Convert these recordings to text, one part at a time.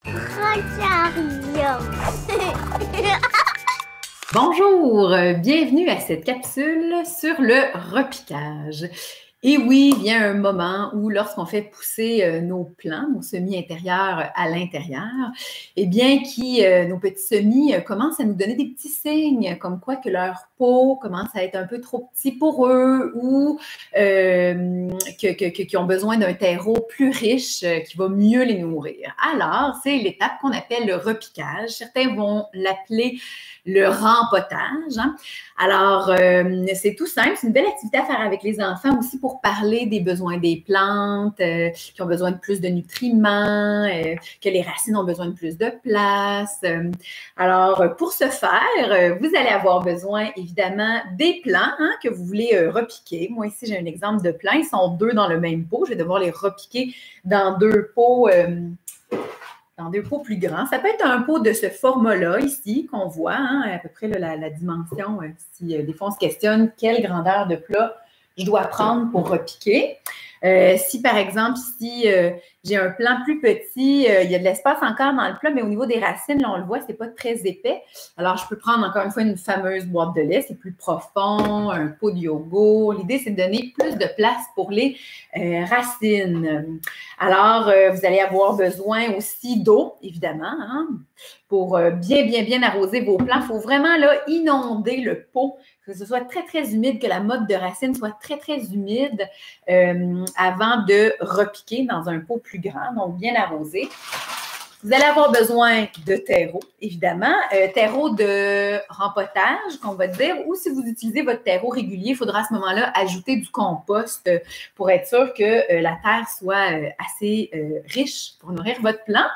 Rosario. Bonjour, bienvenue à cette capsule sur le repiquage. Et oui, il y a un moment où lorsqu'on fait pousser nos plants, nos semis intérieurs à l'intérieur, eh bien, nos petits semis commencent à nous donner des petits signes, comme quoi que leur peau commence à être un peu trop petit pour eux ou qui ont besoin d'un terreau plus riche qui va mieux les nourrir. Alors, c'est l'étape qu'on appelle le repiquage. Certains vont l'appeler le rempotage. Hein? Alors, c'est tout simple. C'est une belle activité à faire avec les enfants aussi pour parler des besoins des plantes, qui ont besoin de plus de nutriments, que les racines ont besoin de plus de place. Alors, pour ce faire, vous allez avoir besoin, évidemment, des plants hein, que vous voulez repiquer. Moi, ici, j'ai un exemple de plants. Ils sont deux dans le même pot. Je vais devoir les repiquer dans deux pots plus grands. Ça peut être un pot de ce format-là ici qu'on voit, hein, à peu près là, la dimension. Si des fois on se questionne quelle grandeur de plat je dois prendre pour repiquer. Si par exemple ici j'ai un plant plus petit, il y a de l'espace encore dans le plat, mais au niveau des racines, là on le voit, c'est pas très épais. Alors je peux prendre encore une fois une fameuse boîte de lait, c'est plus profond, un pot de yogourt. L'idée c'est de donner plus de place pour les racines. Alors vous allez avoir besoin aussi d'eau, évidemment, hein, pour bien arroser vos plants. Il faut vraiment là inonder le pot, que ce soit très, très humide, que la motte de racine soit très, très humide avant de repiquer dans un pot plus grand, donc bien arrosé. Vous allez avoir besoin de terreau, évidemment. Terreau de rempotage, qu'on va dire, ou si vous utilisez votre terreau régulier, il faudra à ce moment-là ajouter du compost pour être sûr que la terre soit assez riche pour nourrir votre plant.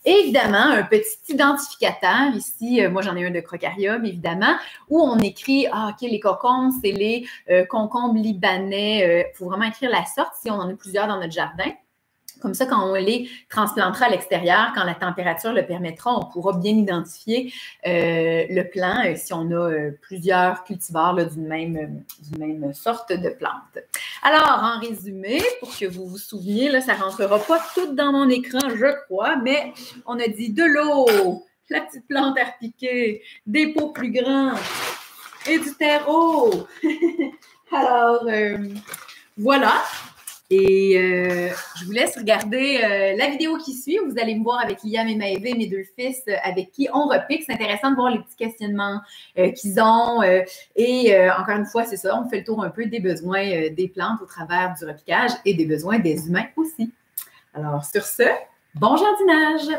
Et évidemment, un petit identificateur, ici, moi j'en ai un de Crocarium, évidemment, où on écrit, OK, les concombres, c'est les concombres libanais. Il faut vraiment écrire la sorte si on en a plusieurs dans notre jardin. Comme ça, quand on les transplantera à l'extérieur, quand la température le permettra, on pourra bien identifier le plant si on a plusieurs cultivars d'une même sorte de plante. Alors, en résumé, pour que vous vous souveniez, là, ça ne rentrera pas tout dans mon écran, je crois, mais on a dit de l'eau, la petite plante à repiquer, des pots plus grands et du terreau. Alors, voilà. Et je vous laisse regarder la vidéo qui suit. Vous allez me voir avec Liam et Maëvé, mes deux fils, avec qui on repique. C'est intéressant de voir les petits questionnements qu'ils ont. Encore une fois, c'est ça, on fait le tour un peu des besoins des plantes au travers du repiquage et des besoins des humains aussi. Alors, sur ce, bon jardinage!